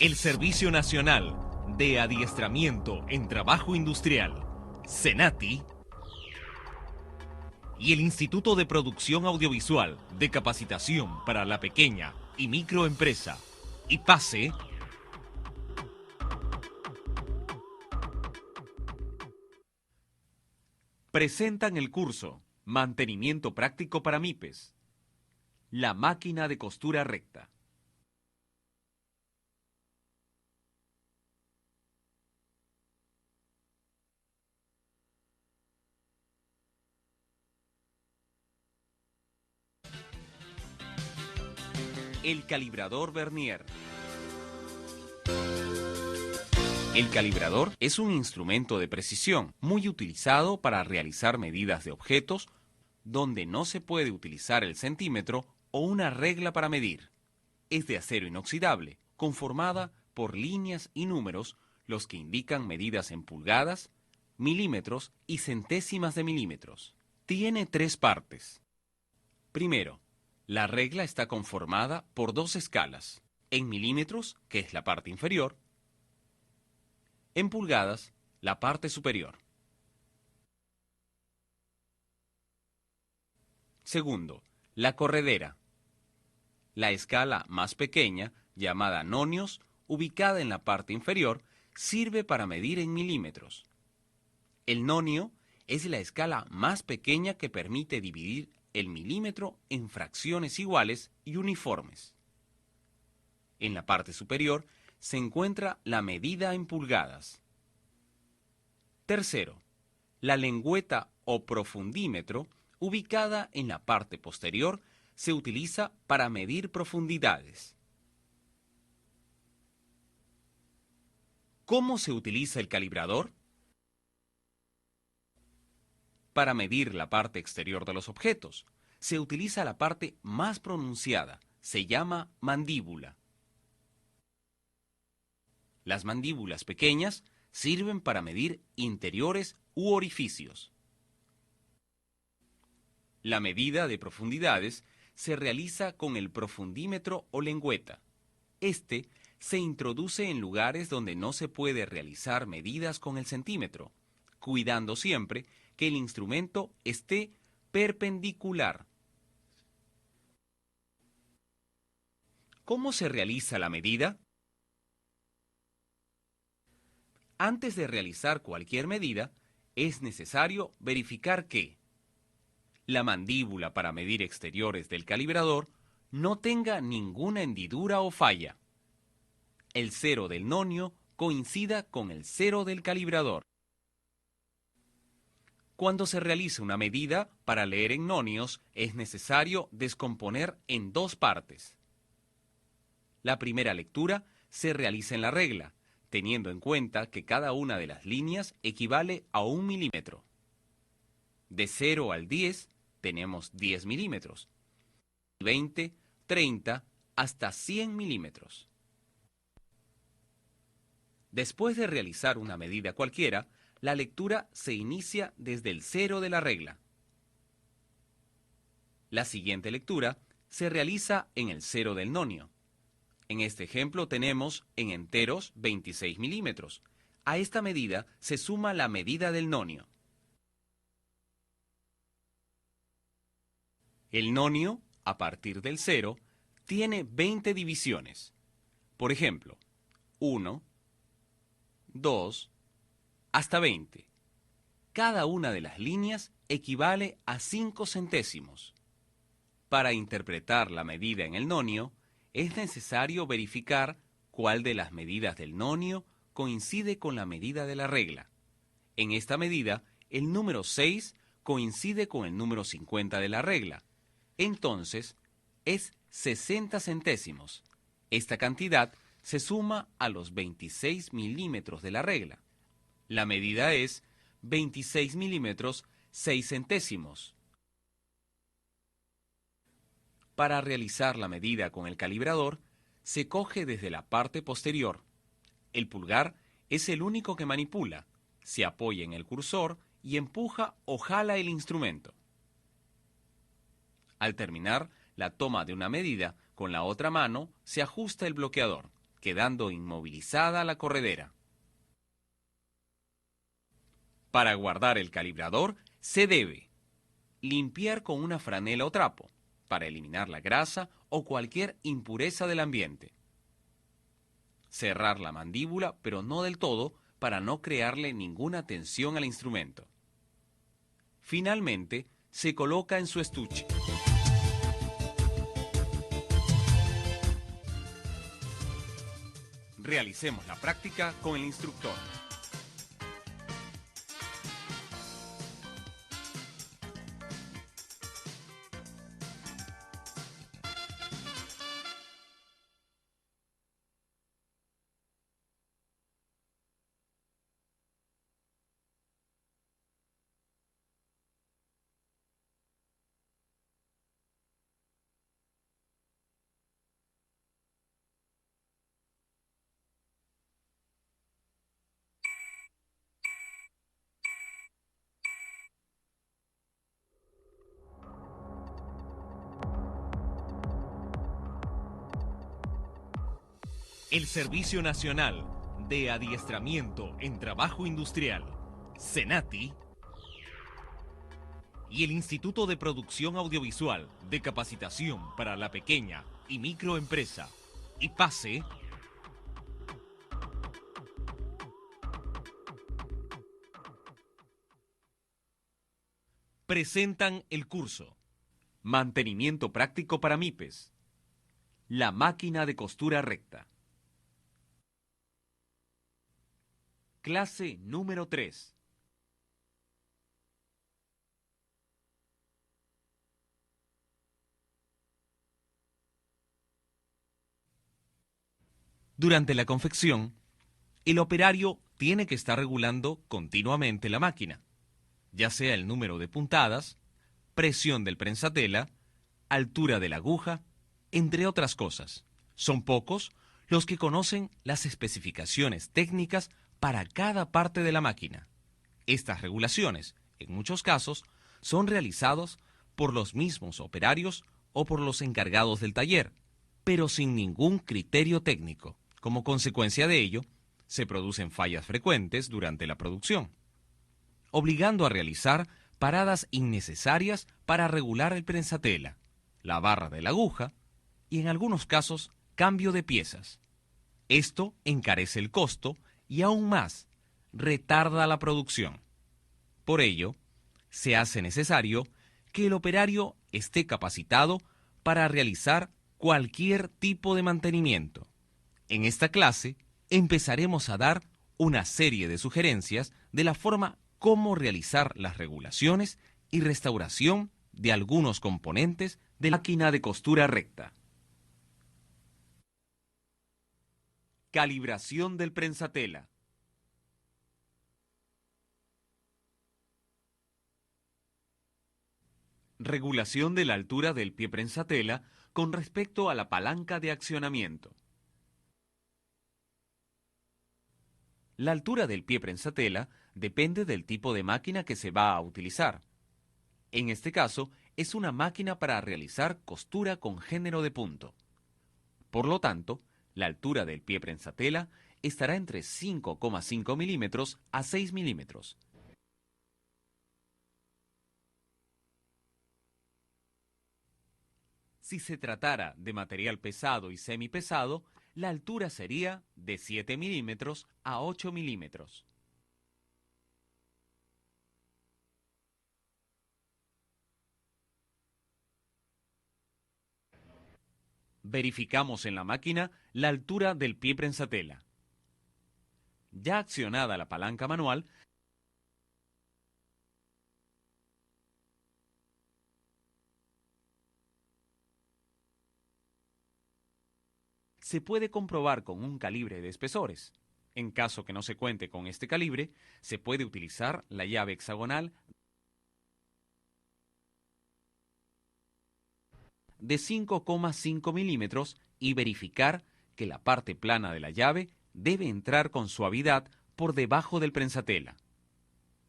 El Servicio Nacional de Adiestramiento en Trabajo Industrial, SENATI, y el Instituto de Producción Audiovisual de Capacitación para la Pequeña y Microempresa, IPACE, presentan el curso Mantenimiento Práctico para MIPES, la máquina de costura recta. El calibrador vernier. El calibrador es un instrumento de precisión muy utilizado para realizar medidas de objetos donde no se puede utilizar el centímetro o una regla para medir. Es de acero inoxidable, conformada por líneas y números, los que indican medidas en pulgadas, milímetros y centésimas de milímetros. Tiene 3 partes. Primero, la regla está conformada por 2 escalas, en milímetros, que es la parte inferior, en pulgadas, la parte superior. Segundo, la corredera. La escala más pequeña, llamada nonios, ubicada en la parte inferior, sirve para medir en milímetros. El nonio es la escala más pequeña que permite dividir el milímetro en fracciones iguales y uniformes. En la parte superior se encuentra la medida en pulgadas. Tercero, la lengüeta o profundímetro, ubicada en la parte posterior, se utiliza para medir profundidades. ¿Cómo se utiliza el calibrador? Para medir la parte exterior de los objetos, se utiliza la parte más pronunciada, se llama mandíbula. Las mandíbulas pequeñas sirven para medir interiores u orificios. La medida de profundidades se realiza con el profundímetro o lengüeta. Este se introduce en lugares donde no se puede realizar medidas con el centímetro, cuidando siempre que el instrumento esté perpendicular. ¿Cómo se realiza la medida? Antes de realizar cualquier medida, es necesario verificar que la mandíbula para medir exteriores del calibrador no tenga ninguna hendidura o falla. El cero del nonio coincida con el cero del calibrador. Cuando se realiza una medida, para leer en nonios es necesario descomponer en 2 partes. La primera lectura se realiza en la regla, teniendo en cuenta que cada una de las líneas equivale a 1 milímetro. De 0 al 10 tenemos 10 milímetros, 20, 30, hasta 100 milímetros. Después de realizar una medida cualquiera, la lectura se inicia desde el 0 de la regla. La siguiente lectura se realiza en el 0 del nonio. En este ejemplo tenemos en enteros 26 milímetros. A esta medida se suma la medida del nonio. El nonio, a partir del 0, tiene 20 divisiones. Por ejemplo, 1, 2, hasta 20. Cada una de las líneas equivale a 5 centésimos. Para interpretar la medida en el nonio, es necesario verificar cuál de las medidas del nonio coincide con la medida de la regla. En esta medida, el número 6 coincide con el número 50 de la regla. Entonces, es 60 centésimos. Esta cantidad se suma a los 26 milímetros de la regla. La medida es 26 milímetros 6 centésimos. Para realizar la medida con el calibrador, se coge desde la parte posterior. El pulgar es el único que manipula. Se apoya en el cursor y empuja o jala el instrumento. Al terminar la toma de una medida, con la otra mano se ajusta el bloqueador. quedando inmovilizada la corredera. Para guardar el calibrador, se debe limpiar con una franela o trapo, para eliminar la grasa o cualquier impureza del ambiente. Cerrar la mandíbula, pero no del todo, para no crearle ninguna tensión al instrumento. Finalmente, se coloca en su estuche. Realicemos la práctica con el instructor. El Servicio Nacional de Adiestramiento en Trabajo Industrial, SENATI, y el Instituto de Producción Audiovisual de Capacitación para la Pequeña y Microempresa, IPACE, presentan el curso Mantenimiento práctico para MIPES. La máquina de costura recta. Clase número 3. Durante la confección, el operario tiene que estar regulando continuamente la máquina, ya sea el número de puntadas, presión del prensatela, altura de la aguja, entre otras cosas. Son pocos los que conocen las especificaciones técnicas para cada parte de la máquina. Estas regulaciones, en muchos casos, son realizados por los mismos operarios o por los encargados del taller, pero sin ningún criterio técnico. Como consecuencia de ello, se producen fallas frecuentes durante la producción, obligando a realizar paradas innecesarias para regular el prensatela, la barra de la aguja y, en algunos casos, cambio de piezas. Esto encarece el costo y, aún más, retarda la producción. Por ello, se hace necesario que el operario esté capacitado para realizar cualquier tipo de mantenimiento. En esta clase empezaremos a dar una serie de sugerencias de la forma como realizar las regulaciones y restauración de algunos componentes de la máquina de costura recta. Calibración del prensatela. Regulación de la altura del pie prensatela con respecto a la palanca de accionamiento. La altura del pie prensatela depende del tipo de máquina que se va a utilizar. En este caso, es una máquina para realizar costura con género de punto. Por lo tanto, la altura del pie prensatela estará entre 5,5 milímetros a 6 milímetros. Si se tratara de material pesado y semipesado, la altura sería de 7 milímetros a 8 milímetros. Verificamos en la máquina la altura del pie prensatela. Ya accionada la palanca manual, se puede comprobar con un calibre de espesores. En caso que no se cuente con este calibre, se puede utilizar la llave hexagonal de 5,5 milímetros y verificar que la parte plana de la llave debe entrar con suavidad por debajo del prensatela.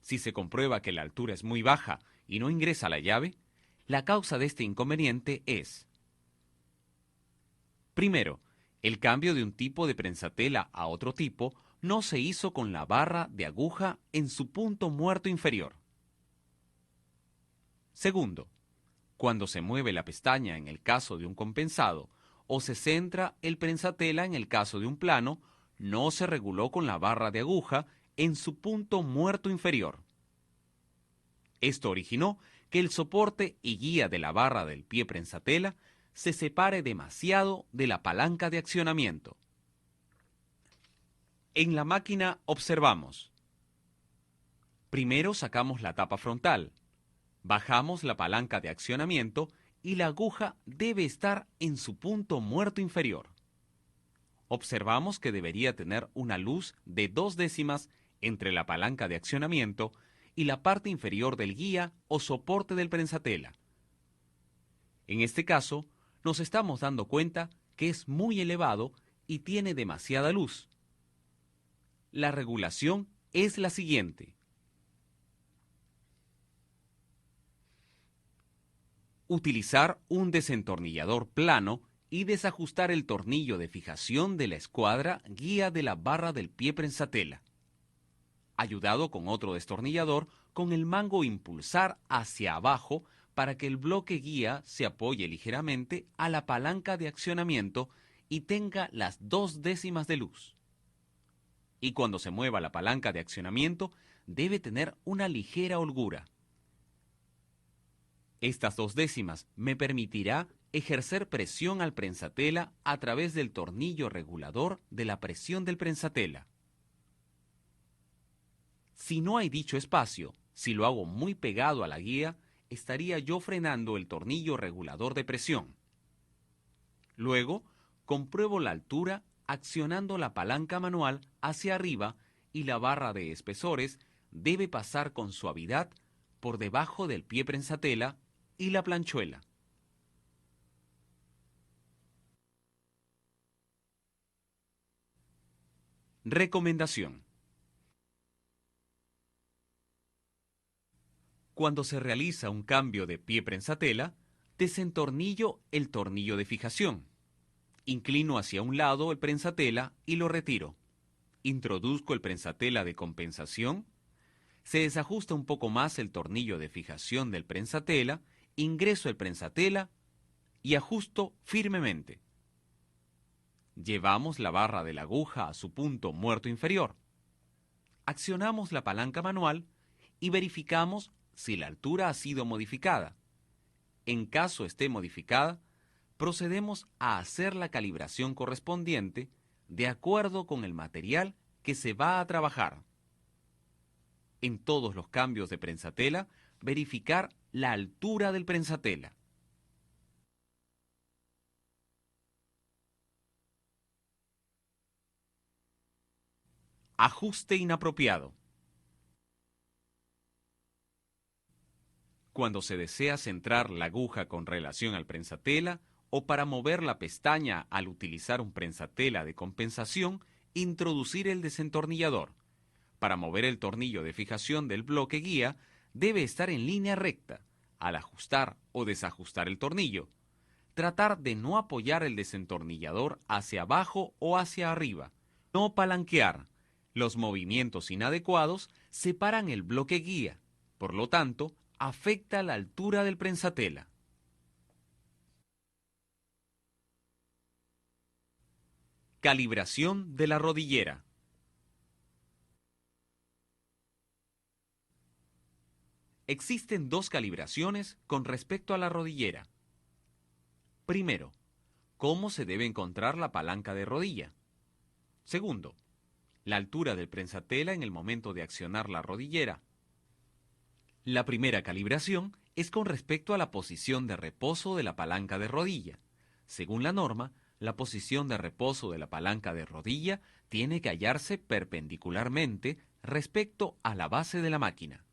Si se comprueba que la altura es muy baja y no ingresa la llave, la causa de este inconveniente es: primero, El cambio de un tipo de prensatela a otro tipo no se hizo con la barra de aguja en su punto muerto inferior. Segundo, cuando se mueve la pestaña en el caso de un compensado o se centra el prensatela en el caso de un plano, no se reguló con la barra de aguja en su punto muerto inferior. Esto originó que el soporte y guía de la barra del pie prensatela se separe demasiado de la palanca de accionamiento. En la máquina observamos. Primero sacamos la tapa frontal, bajamos la palanca de accionamiento y la aguja debe estar en su punto muerto inferior. Observamos que debería tener una luz de 2/10 entre la palanca de accionamiento y la parte inferior del guía o soporte del prensatela. En este caso, nos estamos dando cuenta que es muy elevado y tiene demasiada luz. La regulación es la siguiente. Utilizar un desentornillador plano y desajustar el tornillo de fijación de la escuadra guía de la barra del pie prensatela. Ayudado con otro destornillador, con el mango impulsar hacia abajo para que el bloque guía se apoye ligeramente a la palanca de accionamiento y tenga las 2/10 de luz. Y cuando se mueva la palanca de accionamiento, debe tener una ligera holgura. Estas 2/10 me permitirá ejercer presión al prensatela a través del tornillo regulador de la presión del prensatela. Si no hay dicho espacio, si lo hago muy pegado a la guía, estaría yo frenando el tornillo regulador de presión. Luego, compruebo la altura accionando la palanca manual hacia arriba y la barra de espesores debe pasar con suavidad por debajo del pie prensatela y la planchuela. Recomendación. Cuando se realiza un cambio de pie prensatela, desentornillo el tornillo de fijación. Inclino hacia un lado el prensatela y lo retiro. Introduzco el prensatela de compensación. Se desajusta un poco más el tornillo de fijación del prensatela, ingreso el prensatela y ajusto firmemente. Llevamos la barra de la aguja a su punto muerto inferior. Accionamos la palanca manual y verificamos si la altura ha sido modificada. En caso esté modificada, procedemos a hacer la calibración correspondiente de acuerdo con el material que se va a trabajar. En todos los cambios de prensatela, verificar la altura del prensatela. Ajuste inapropiado. Cuando se desea centrar la aguja con relación al prensatela o para mover la pestaña al utilizar un prensatela de compensación, introducir el desentornillador. Para mover el tornillo de fijación del bloque guía, debe estar en línea recta. Al ajustar o desajustar el tornillo, tratar de no apoyar el desentornillador hacia abajo o hacia arriba. No palanquear. Los movimientos inadecuados separan el bloque guía. Por lo tanto, afecta la altura del prensatela. Calibración de la rodillera. Existen dos calibraciones con respecto a la rodillera. Primero, ¿cómo se debe encontrar la palanca de rodilla? Segundo, la altura del prensatela en el momento de accionar la rodillera. La primera calibración es con respecto a la posición de reposo de la palanca de rodilla. Según la norma, la posición de reposo de la palanca de rodilla tiene que hallarse perpendicularmente respecto a la base de la máquina.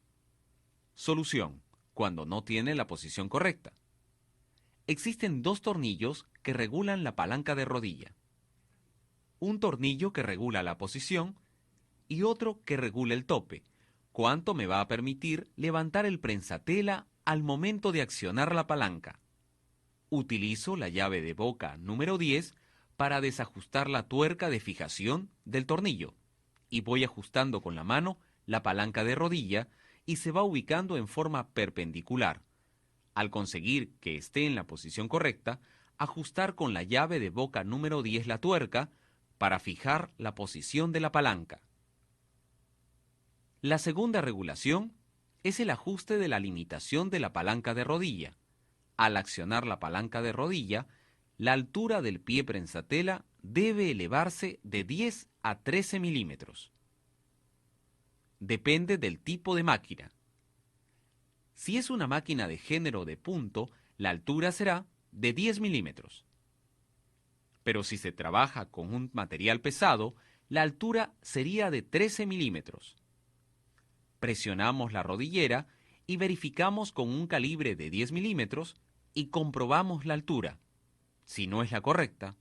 Solución: cuando no tiene la posición correcta. Existen dos tornillos que regulan la palanca de rodilla. Un tornillo que regula la posición y otro que regula el tope. ¿Cuánto me va a permitir levantar el prensatela al momento de accionar la palanca? Utilizo la llave de boca número 10 para desajustar la tuerca de fijación del tornillo y voy ajustando con la mano la palanca de rodilla y se va ubicando en forma perpendicular. Al conseguir que esté en la posición correcta, ajustar con la llave de boca número 10 la tuerca para fijar la posición de la palanca. La segunda regulación es el ajuste de la limitación de la palanca de rodilla. Al accionar la palanca de rodilla, la altura del pie prensatela debe elevarse de 10 a 13 milímetros. Depende del tipo de máquina. Si es una máquina de género de punto, la altura será de 10 milímetros. Pero si se trabaja con un material pesado, la altura sería de 13 milímetros. Presionamos la rodillera y verificamos con un calibre de 10 milímetros y comprobamos la altura. Si no es la correcta,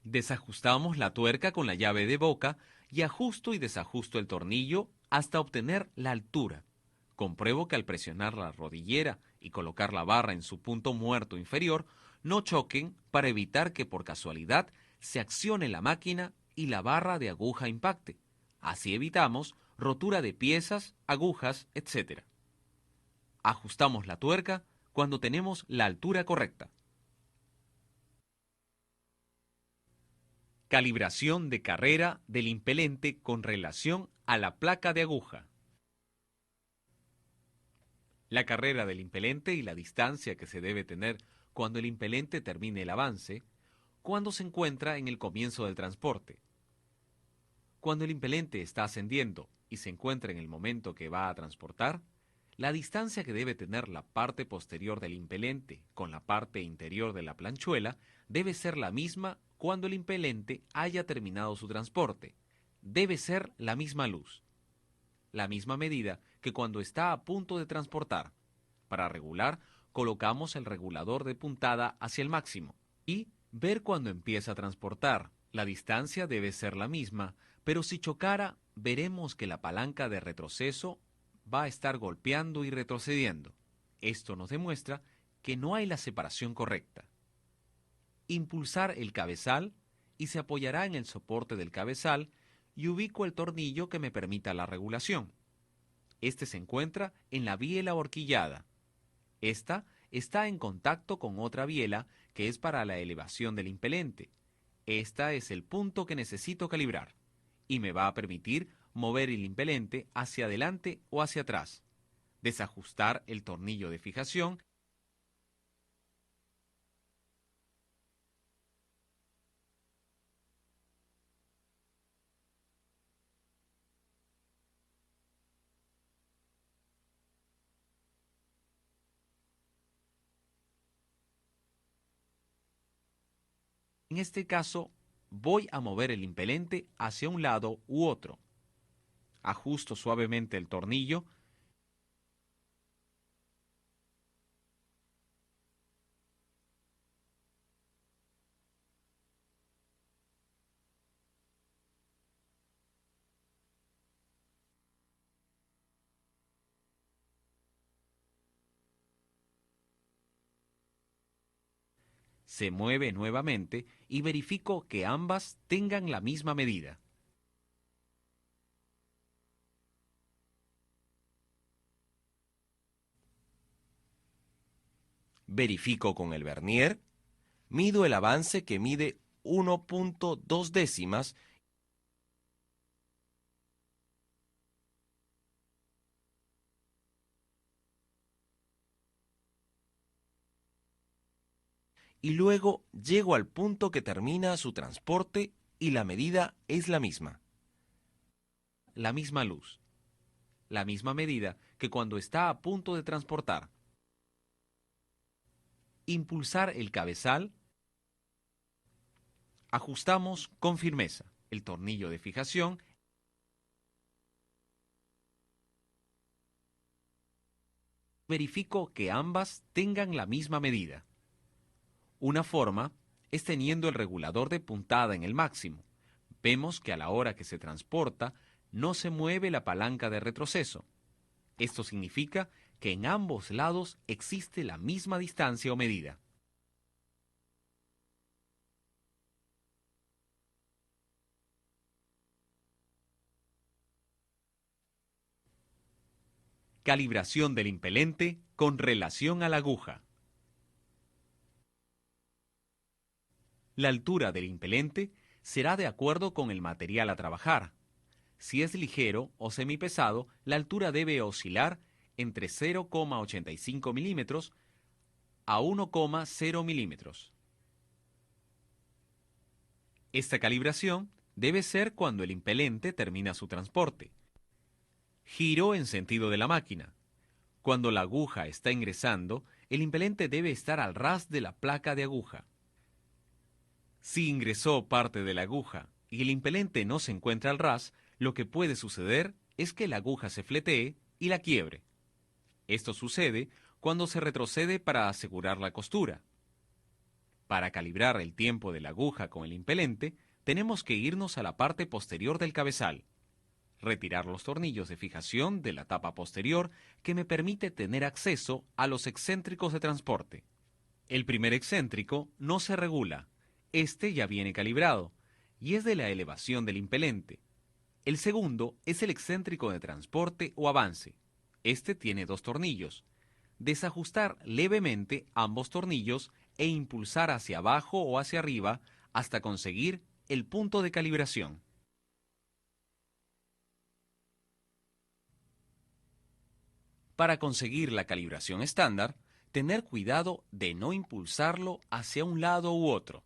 desajustamos la tuerca con la llave de boca y ajusto y desajusto el tornillo hasta obtener la altura. Compruebo que al presionar la rodillera y colocar la barra en su punto muerto inferior, no choquen para evitar que por casualidad se accione la máquina y la barra de aguja impacte. Así evitamos rotura de piezas, agujas, etc. Ajustamos la tuerca cuando tenemos la altura correcta. Calibración de carrera del impelente con relación a la placa de aguja. La carrera del impelente y la distancia que se debe tener cuando el impelente termine el avance, cuando se encuentra en el comienzo del transporte. Cuando el impelente está ascendiendo y se encuentra en el momento que va a transportar, la distancia que debe tener la parte posterior del impelente con la parte interior de la planchuela debe ser la misma cuando el impelente haya terminado su transporte. Debe ser la misma luz, la misma medida que cuando está a punto de transportar. Para regular, colocamos el regulador de puntada hacia el máximo y ver cuando empieza a transportar. La distancia debe ser la misma, pero si chocara, veremos que la palanca de retroceso va a estar golpeando y retrocediendo. Esto nos demuestra que no hay la separación correcta. Impulsar el cabezal y se apoyará en el soporte del cabezal y ubico el tornillo que me permita la regulación. Este se encuentra en la biela horquillada. Esta está en contacto con otra biela que es para la elevación del impelente. Esta es el punto que necesito calibrar y me va a permitir mover el impelente hacia adelante o hacia atrás, desajustar el tornillo de fijación En este caso, voy a mover el impelente hacia un lado u otro. Ajusto suavemente el tornillo se mueve nuevamente y verifico que ambas tengan la misma medida. Verifico con el vernier, mido el avance que mide 1.2 décimas y luego llego al punto que termina su transporte y la medida es la misma. La misma luz, la misma medida que cuando está a punto de transportar. Impulsar el cabezal. Ajustamos con firmeza el tornillo de fijación. Verifico que ambas tengan la misma medida. Una forma es teniendo el regulador de puntada en el máximo. Vemos que a la hora que se transporta no se mueve la palanca de retroceso. Esto significa que en ambos lados existe la misma distancia o medida. Calibración del impelente con relación a la aguja. La altura del impelente será de acuerdo con el material a trabajar. Si es ligero o semipesado, la altura debe oscilar entre 0,85 milímetros a 1,0 milímetros. Esta calibración debe ser cuando el impelente termina su transporte. Giro en sentido de la máquina. Cuando la aguja está ingresando, el impelente debe estar al ras de la placa de aguja. Si ingresó parte de la aguja y el impelente no se encuentra al ras, lo que puede suceder es que la aguja se fletee y la quiebre. Esto sucede cuando se retrocede para asegurar la costura. Para calibrar el tiempo de la aguja con el impelente, tenemos que irnos a la parte posterior del cabezal, retirar los tornillos de fijación de la tapa posterior que me permite tener acceso a los excéntricos de transporte. El primer excéntrico no se regula, este ya viene calibrado, y es de la elevación del impelente. El segundo es el excéntrico de transporte o avance. Este tiene 2 tornillos. Desajustar levemente ambos tornillos e impulsar hacia abajo o hacia arriba hasta conseguir el punto de calibración. Para conseguir la calibración estándar, tener cuidado de no impulsarlo hacia un lado u otro,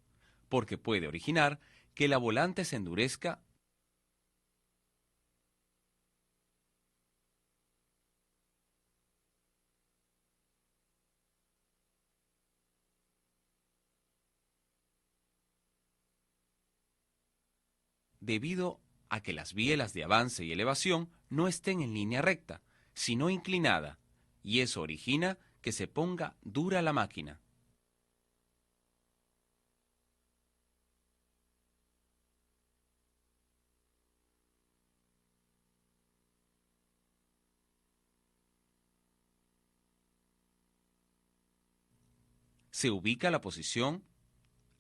porque puede originar que la volante se endurezca debido a que las bielas de avance y elevación no estén en línea recta, sino inclinada, y eso origina que se ponga dura la máquina. Se ubica la posición,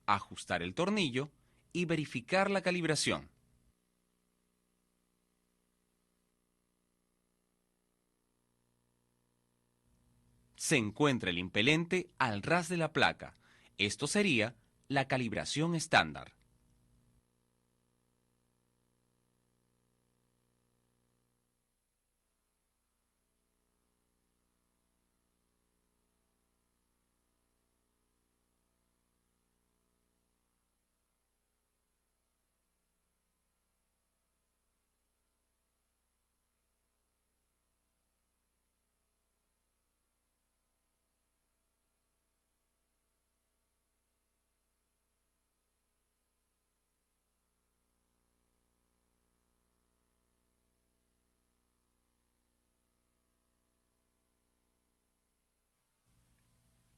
ajustar el tornillo y verificar la calibración. Se encuentra el impelente al ras de la placa. Esto sería la calibración estándar.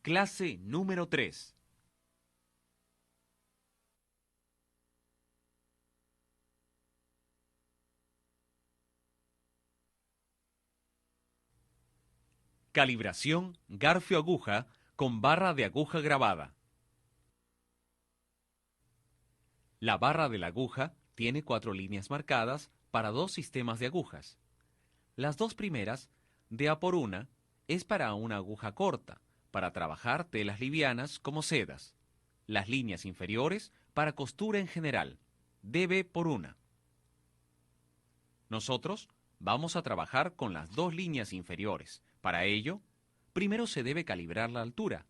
Clase número 3. Calibración garfio-aguja con barra de aguja grabada. La barra de la aguja tiene 4 líneas marcadas para 2 sistemas de agujas. Las 2 primeras, de a por una, es para una aguja corta, para trabajar telas livianas como sedas. Las líneas inferiores para costura en general, dB por una. Nosotros vamos a trabajar con las 2 líneas inferiores. Para ello, primero se debe calibrar la altura.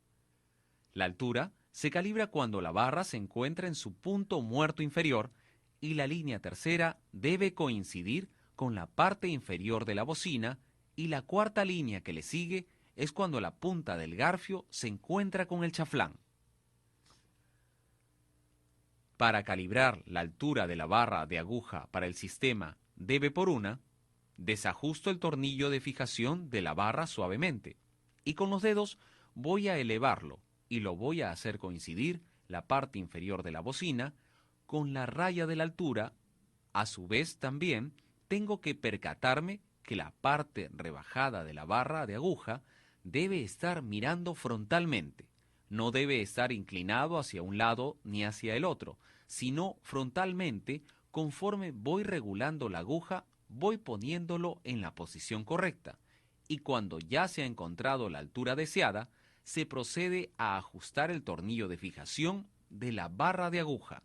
La altura se calibra cuando la barra se encuentra en su punto muerto inferior y la línea tercera debe coincidir con la parte inferior de la bocina y la cuarta línea que le sigue es cuando la punta del garfio se encuentra con el chaflán. Para calibrar la altura de la barra de aguja para el sistema dB por una, desajusto el tornillo de fijación de la barra suavemente y con los dedos voy a elevarlo y lo voy a hacer coincidir la parte inferior de la bocina con la raya de la altura. A su vez también tengo que percatarme que la parte rebajada de la barra de aguja debe estar mirando frontalmente. No debe estar inclinado hacia un lado ni hacia el otro, sino frontalmente. Conforme voy regulando la aguja, voy poniéndolo en la posición correcta y cuando ya se ha encontrado la altura deseada, se procede a ajustar el tornillo de fijación de la barra de aguja.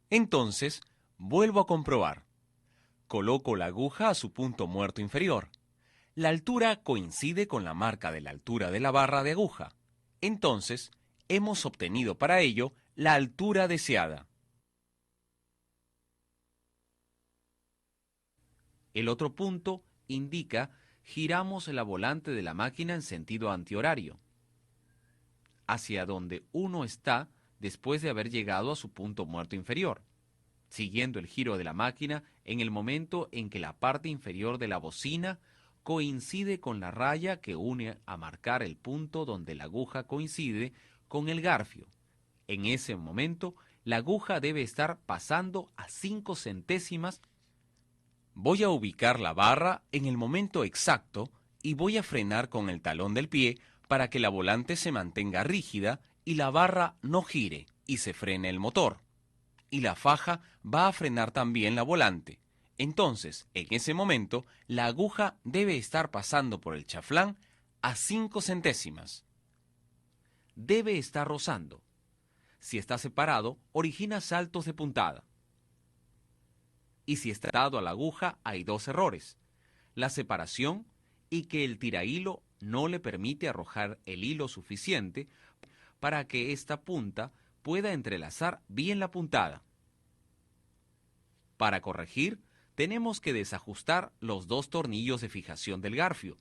Entonces, vuelvo a comprobar. Coloco la aguja a su punto muerto inferior. La altura coincide con la marca de la altura de la barra de aguja. Entonces, hemos obtenido para ello la altura deseada. El otro punto indica giramos la volante de la máquina en sentido antihorario, hacia donde uno está después de haber llegado a su punto muerto inferior, siguiendo el giro de la máquina en el momento en que la parte inferior de la bocina coincide con la raya que une a marcar el punto donde la aguja coincide con el garfio. En ese momento, la aguja debe estar pasando a 5 centésimas. Voy a ubicar la barra en el momento exacto y voy a frenar con el talón del pie para que la volante se mantenga rígida y la barra no gire y se frene el motor. Y la faja va a frenar también la volante. Entonces, en ese momento, la aguja debe estar pasando por el chaflán a 5 centésimas. Debe estar rozando. Si está separado, origina saltos de puntada. Y si está atado a la aguja, hay dos errores: la separación y que el tirahilo no le permite arrojar el hilo suficiente para que esta punta pueda entrelazar bien la puntada. Para corregir, tenemos que desajustar los dos tornillos de fijación del garfio.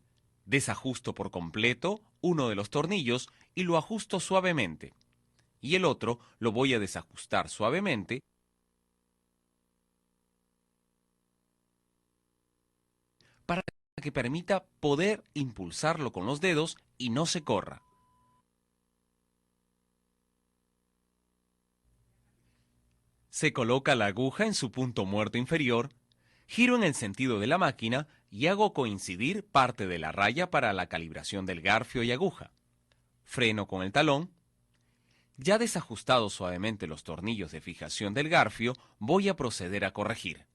Desajusto por completo uno de los tornillos y lo ajusto suavemente. Y el otro lo voy a desajustar suavemente para que permita poder impulsarlo con los dedos y no se corra. Se coloca la aguja en su punto muerto inferior, giro en el sentido de la máquina y hago coincidir parte de la raya para la calibración del garfio y aguja. Freno con el talón. Ya desajustados suavemente los tornillos de fijación del garfio, voy a proceder a corregir.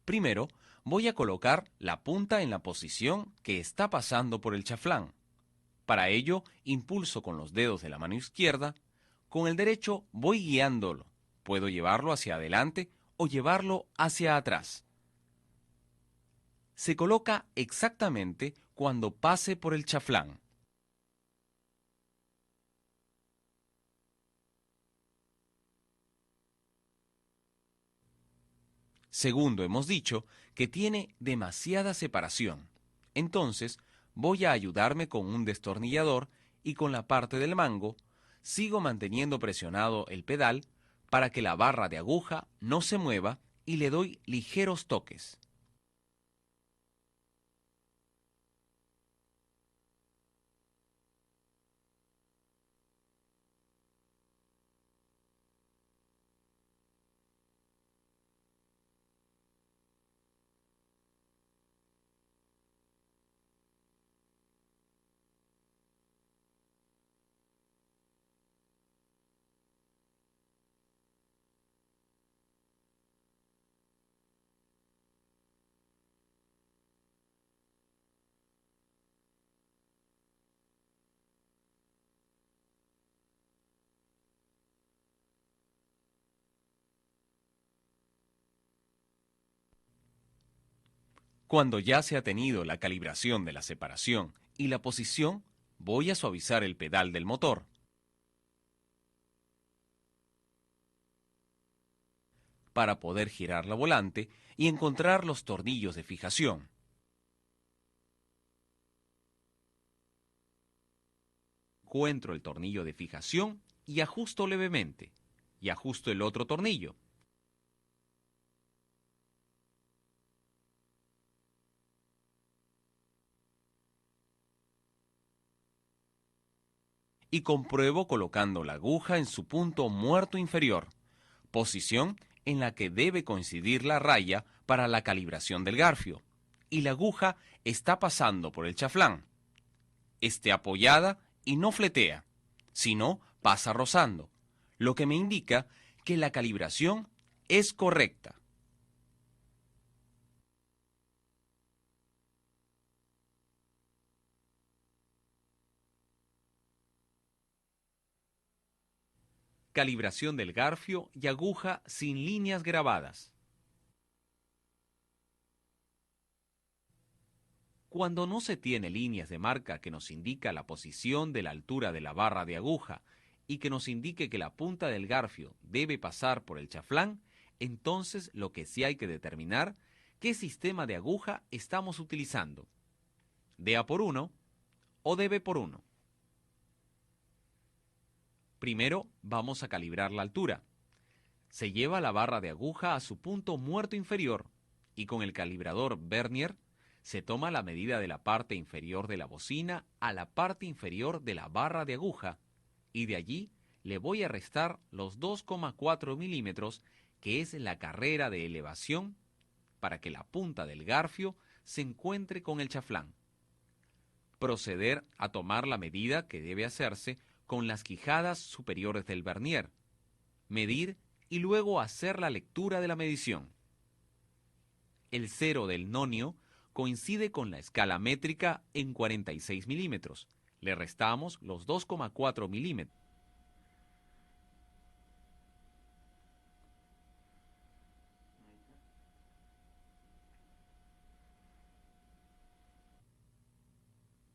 Primero, voy a colocar la punta en la posición que está pasando por el chaflán. Para ello, impulso con los dedos de la mano izquierda. Con el derecho voy guiándolo. Puedo llevarlo hacia adelante o llevarlo hacia atrás. Se coloca exactamente cuando pase por el chaflán. Segundo, hemos dicho que tiene demasiada separación. Entonces, voy a ayudarme con un destornillador y con la parte del mango sigo manteniendo presionado el pedal para que la barra de aguja no se mueva y le doy ligeros toques. Cuando ya se ha tenido la calibración de la separación y la posición, voy a suavizar el pedal del motor. Para poder girar la volante y encontrar los tornillos de fijación. Encuentro el tornillo de fijación y ajusto levemente. Y ajusto el otro tornillo. Y compruebo colocando la aguja en su punto muerto inferior. posición en la que debe coincidir la raya para la calibración del garfio, y la aguja está pasando por el chaflán. Esté apoyada y no fletea, sino pasa rozando, lo que me indica que la calibración es correcta. Calibración del garfio y aguja sin líneas grabadas. Cuando no se tiene líneas de marca que nos indica la posición de la altura de la barra de aguja y que nos indique que la punta del garfio debe pasar por el chaflán, entonces lo que sí hay que determinar qué sistema de aguja estamos utilizando, de A por 1 o de B por 1. Primero vamos a calibrar la altura. Se lleva la barra de aguja a su punto muerto inferior y con el calibrador Vernier se toma la medida de la parte inferior de la bocina a la parte inferior de la barra de aguja y de allí le voy a restar los 2,4 milímetros que es la carrera de elevación para que la punta del garfio se encuentre con el chaflán. Proceder a tomar la medida que debe hacerse con las quijadas superiores del vernier, medir y luego hacer la lectura de la medición. El cero del nonio coincide con la escala métrica en 46 milímetros. Le restamos los 2,4 milímetros.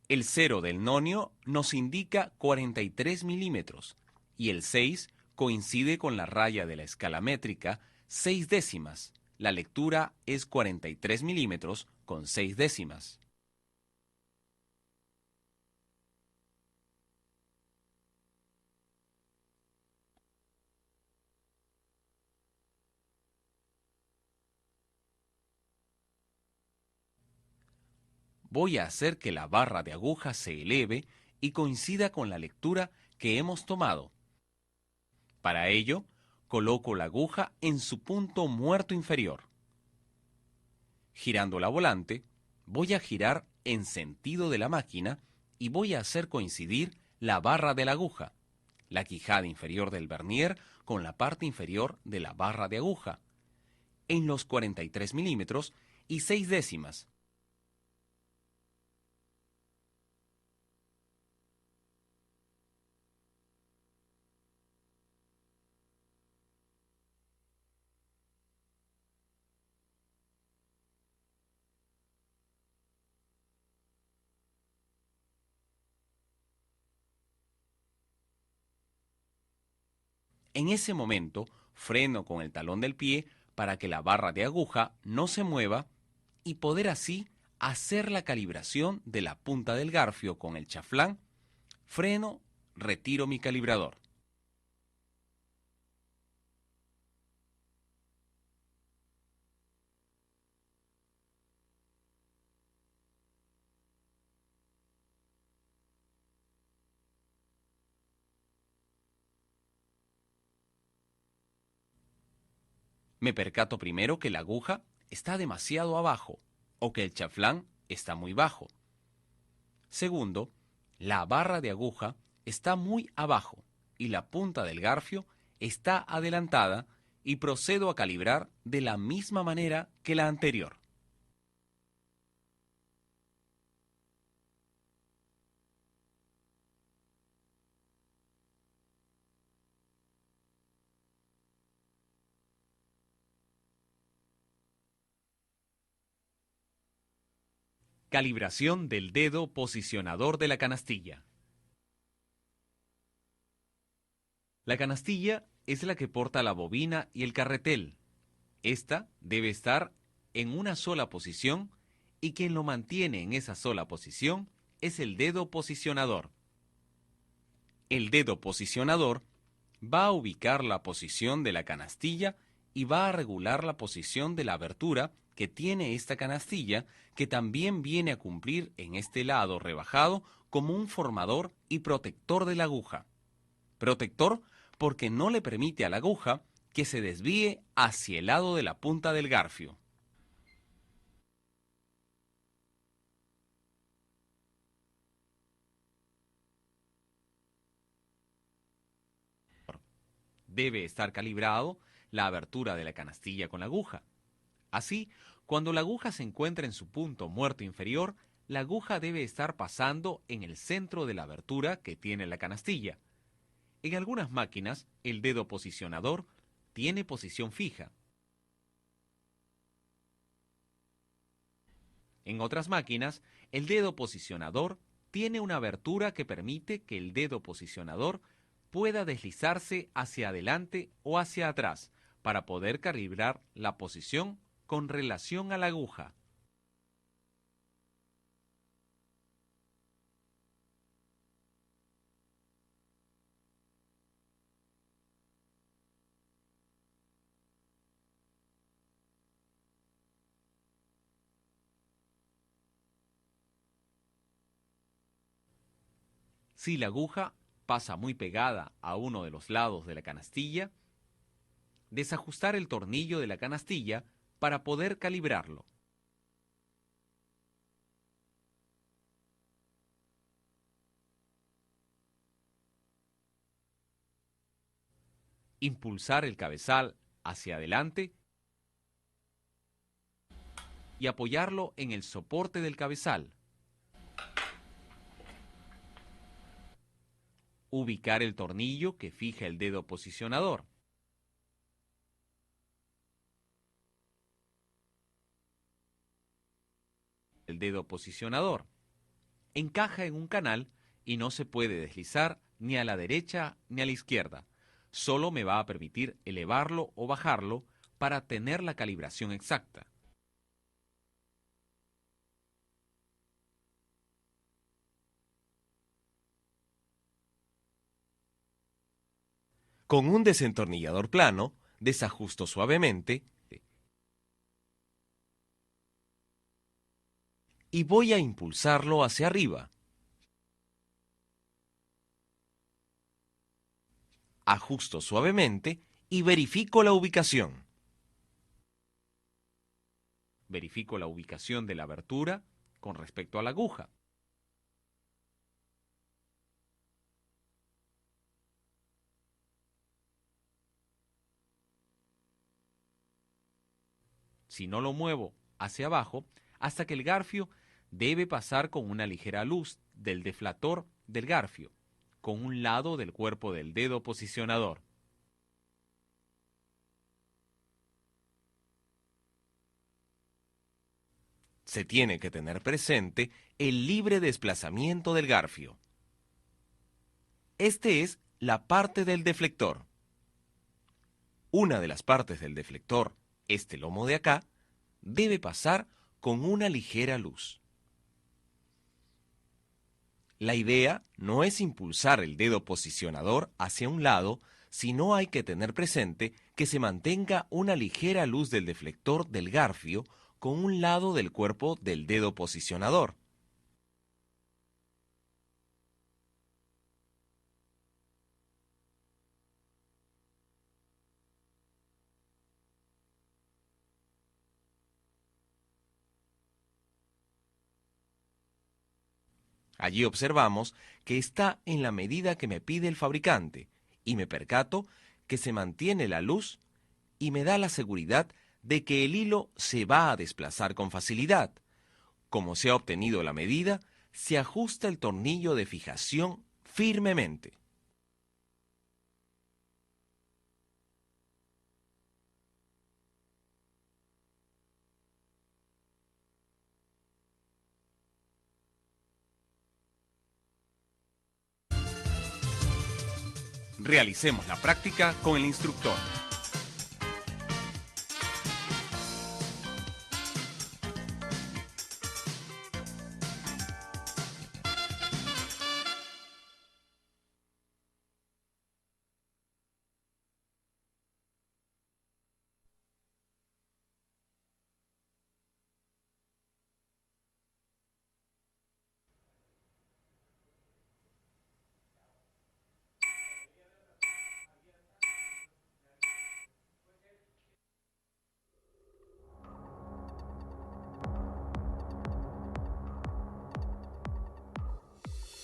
El 0 del nonio nos indica 43 milímetros y el 6 coincide con la raya de la escala métrica 6 décimas. La lectura es 43 milímetros con 6 décimas. Voy a hacer que la barra de aguja se eleve y coincida con la lectura que hemos tomado. Para ello, coloco la aguja en su punto muerto inferior. Girando la volante, voy a girar en sentido de la máquina y voy a hacer coincidir la barra de la aguja, la quijada inferior del vernier con la parte inferior de la barra de aguja, en los 43 milímetros y 6 décimas. En ese momento, freno con el talón del pie para que la barra de aguja no se mueva y poder así hacer la calibración de la punta del garfio con el chaflán. Freno, retiro mi calibrador. Me percato primero que la aguja está demasiado abajo o que el chaflán está muy bajo. Segundo, la barra de aguja está muy abajo y la punta del garfio está adelantada y procedo a calibrar de la misma manera que la anterior. Calibración del dedo posicionador de la canastilla. La canastilla es la que porta la bobina y el carretel. Esta debe estar en una sola posición y quien lo mantiene en esa sola posición es el dedo posicionador. El dedo posicionador va a ubicar la posición de la canastilla y va a regular la posición de la abertura que tiene esta canastilla, que también viene a cumplir en este lado rebajado como un formador y protector de la aguja. Protector porque no le permite a la aguja que se desvíe hacia el lado de la punta del garfio. Debe estar calibrado la abertura de la canastilla con la aguja. Así, cuando la aguja se encuentra en su punto muerto inferior, la aguja debe estar pasando en el centro de la abertura que tiene la canastilla. En algunas máquinas, el dedo posicionador tiene posición fija. En otras máquinas, el dedo posicionador tiene una abertura que permite que el dedo posicionador pueda deslizarse hacia adelante o hacia atrás para poder calibrar la posición con relación a la aguja. Si la aguja pasa muy pegada a uno de los lados de la canastilla, desajustar el tornillo de la canastilla para poder calibrarlo. Impulsar el cabezal hacia adelante y apoyarlo en el soporte del cabezal. Ubicar el tornillo que fija el dedo posicionador. El dedo posicionador encaja en un canal y no se puede deslizar ni a la derecha ni a la izquierda. Solo me va a permitir elevarlo o bajarlo para tener la calibración exacta. Con un desentornillador plano, desajusto suavemente y voy a impulsarlo hacia arriba. Ajusto suavemente y verifico la ubicación. Verifico la ubicación de la abertura con respecto a la aguja. Si no lo muevo hacia abajo, hasta que el garfio debe pasar con una ligera luz del deflator del garfio, con un lado del cuerpo del dedo posicionador. Se tiene que tener presente el libre desplazamiento del garfio. Este es la parte del deflector. Una de las partes del deflector, este lomo de acá, debe pasar con una ligera luz. La idea no es impulsar el dedo posicionador hacia un lado, sino hay que tener presente que se mantenga una ligera luz del deflector del garfio con un lado del cuerpo del dedo posicionador. Allí observamos que está en la medida que me pide el fabricante y me percato que se mantiene la luz y me da la seguridad de que el hilo se va a desplazar con facilidad. Como se ha obtenido la medida, se ajusta el tornillo de fijación firmemente. Realicemos la práctica con el instructor.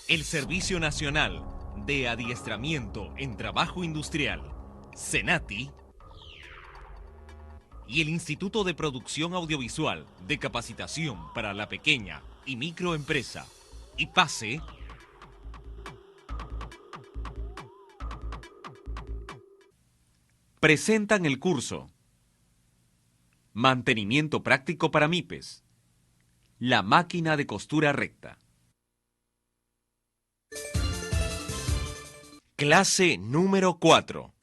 El Servicio Nacional de Adiestramiento en Trabajo Industrial, SENATI, y el Instituto de Producción Audiovisual de Capacitación para la Pequeña y Microempresa, IPACE, presentan el curso Mantenimiento práctico para MIPES. La máquina de costura recta. Clase número 4.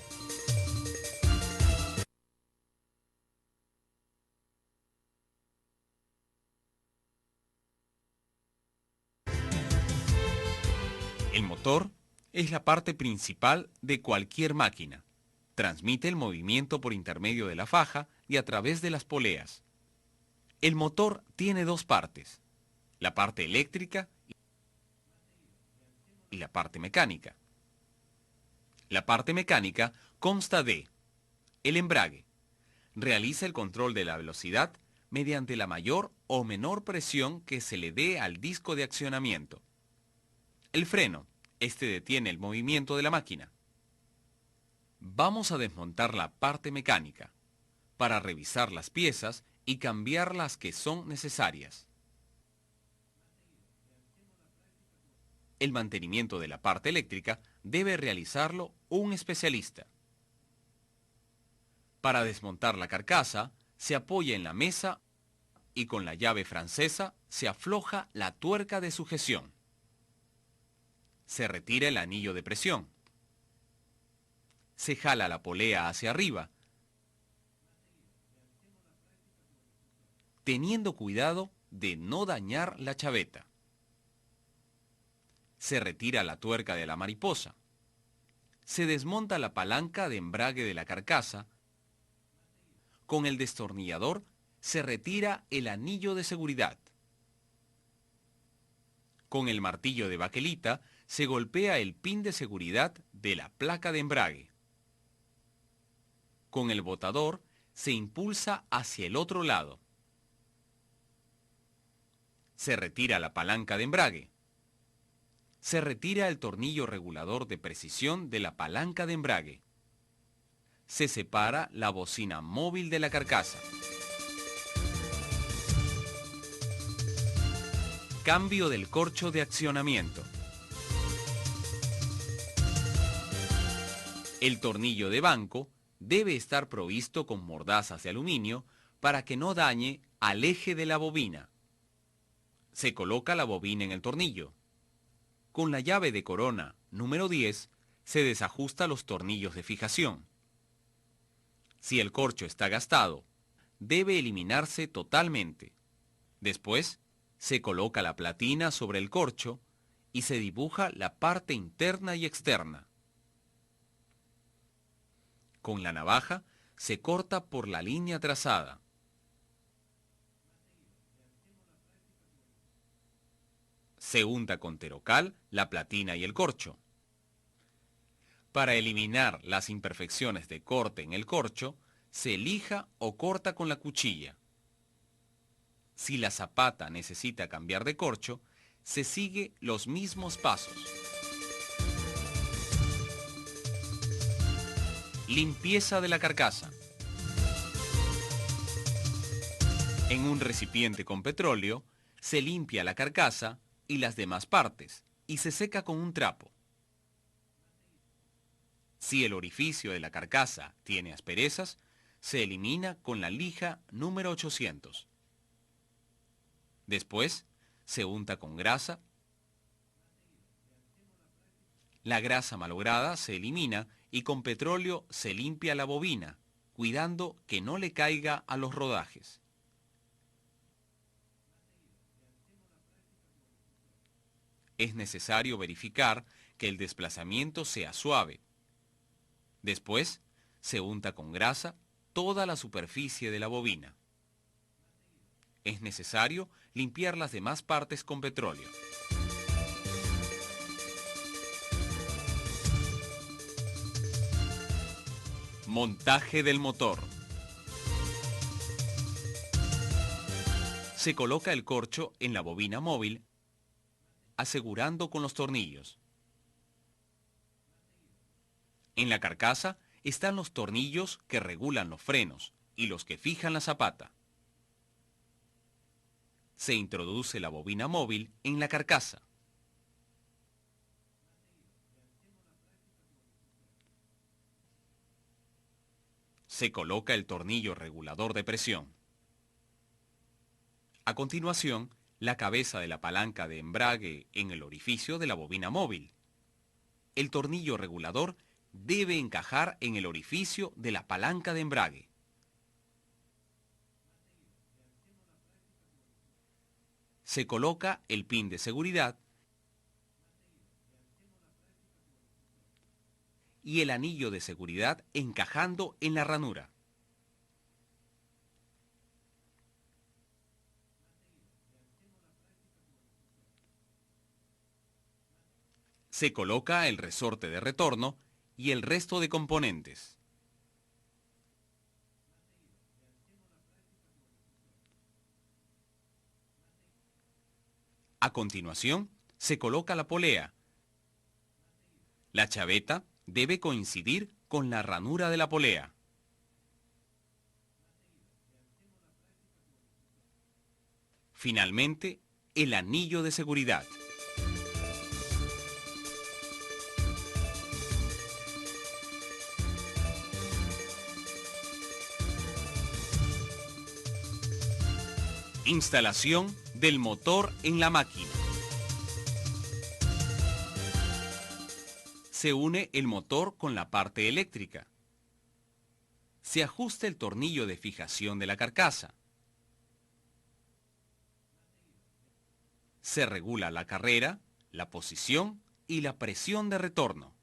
El motor es la parte principal de cualquier máquina. Transmite el movimiento por intermedio de la faja y a través de las poleas. El motor tiene dos partes, la parte eléctrica y la parte mecánica. La parte mecánica consta de el embrague. Realiza el control de la velocidad mediante la mayor o menor presión que se le dé al disco de accionamiento. El freno. Este detiene el movimiento de la máquina. Vamos a desmontar la parte mecánica para revisar las piezas y cambiar las que son necesarias. El mantenimiento de la parte eléctrica debe realizarlo un especialista. Para desmontar la carcasa, se apoya en la mesa y con la llave francesa se afloja la tuerca de sujeción. Se retira el anillo de presión. Se jala la polea hacia arriba, teniendo cuidado de no dañar la chaveta. Se retira la tuerca de la mariposa. Se desmonta la palanca de embrague de la carcasa. Con el destornillador se retira el anillo de seguridad. Con el martillo de baquelita se golpea el pin de seguridad de la placa de embrague. Con el botador se impulsa hacia el otro lado. Se retira la palanca de embrague. Se retira el tornillo regulador de precisión de la palanca de embrague. Se separa la bocina móvil de la carcasa. Cambio del corcho de accionamiento. El tornillo de banco debe estar provisto con mordazas de aluminio para que no dañe al eje de la bobina. Se coloca la bobina en el tornillo. Con la llave de corona número 10 se desajusta los tornillos de fijación. Si el corcho está gastado, debe eliminarse totalmente. Después, se coloca la platina sobre el corcho y se dibuja la parte interna y externa. Con la navaja se corta por la línea trazada. Se unta con terocal la platina y el corcho. Para eliminar las imperfecciones de corte en el corcho, se lija o corta con la cuchilla. Si la zapata necesita cambiar de corcho, se sigue los mismos pasos. Limpieza de la carcasa. En un recipiente con petróleo, se limpia la carcasa y las demás partes, y se seca con un trapo. Si el orificio de la carcasa tiene asperezas, se elimina con la lija número 800. Después, se unta con grasa. La grasa malograda se elimina y con petróleo se limpia la bobina, cuidando que no le caiga a los rodajes. Es necesario verificar que el desplazamiento sea suave. Después, se unta con grasa toda la superficie de la bobina. Es necesario limpiar las demás partes con petróleo. Montaje del motor. Se coloca el corcho en la bobina móvil asegurando con los tornillos. En la carcasa están los tornillos que regulan los frenos y los que fijan la zapata. Se introduce la bobina móvil en la carcasa. Se coloca el tornillo regulador de presión. A continuación, la cabeza de la palanca de embrague en el orificio de la bobina móvil. El tornillo regulador debe encajar en el orificio de la palanca de embrague. Se coloca el pin de seguridad y el anillo de seguridad encajando en la ranura. Se coloca el resorte de retorno y el resto de componentes. A continuación, se coloca la polea. La chaveta debe coincidir con la ranura de la polea. Finalmente, el anillo de seguridad. Instalación del motor en la máquina. Se une el motor con la parte eléctrica. Se ajusta el tornillo de fijación de la carcasa. Se regula la carrera, la posición y la presión de retorno.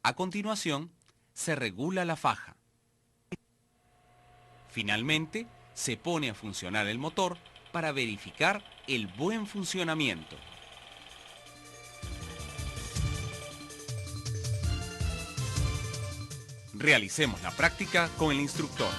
A continuación, se regula la faja. Finalmente, se pone a funcionar el motor para verificar el buen funcionamiento. Realicemos la práctica con el instructor.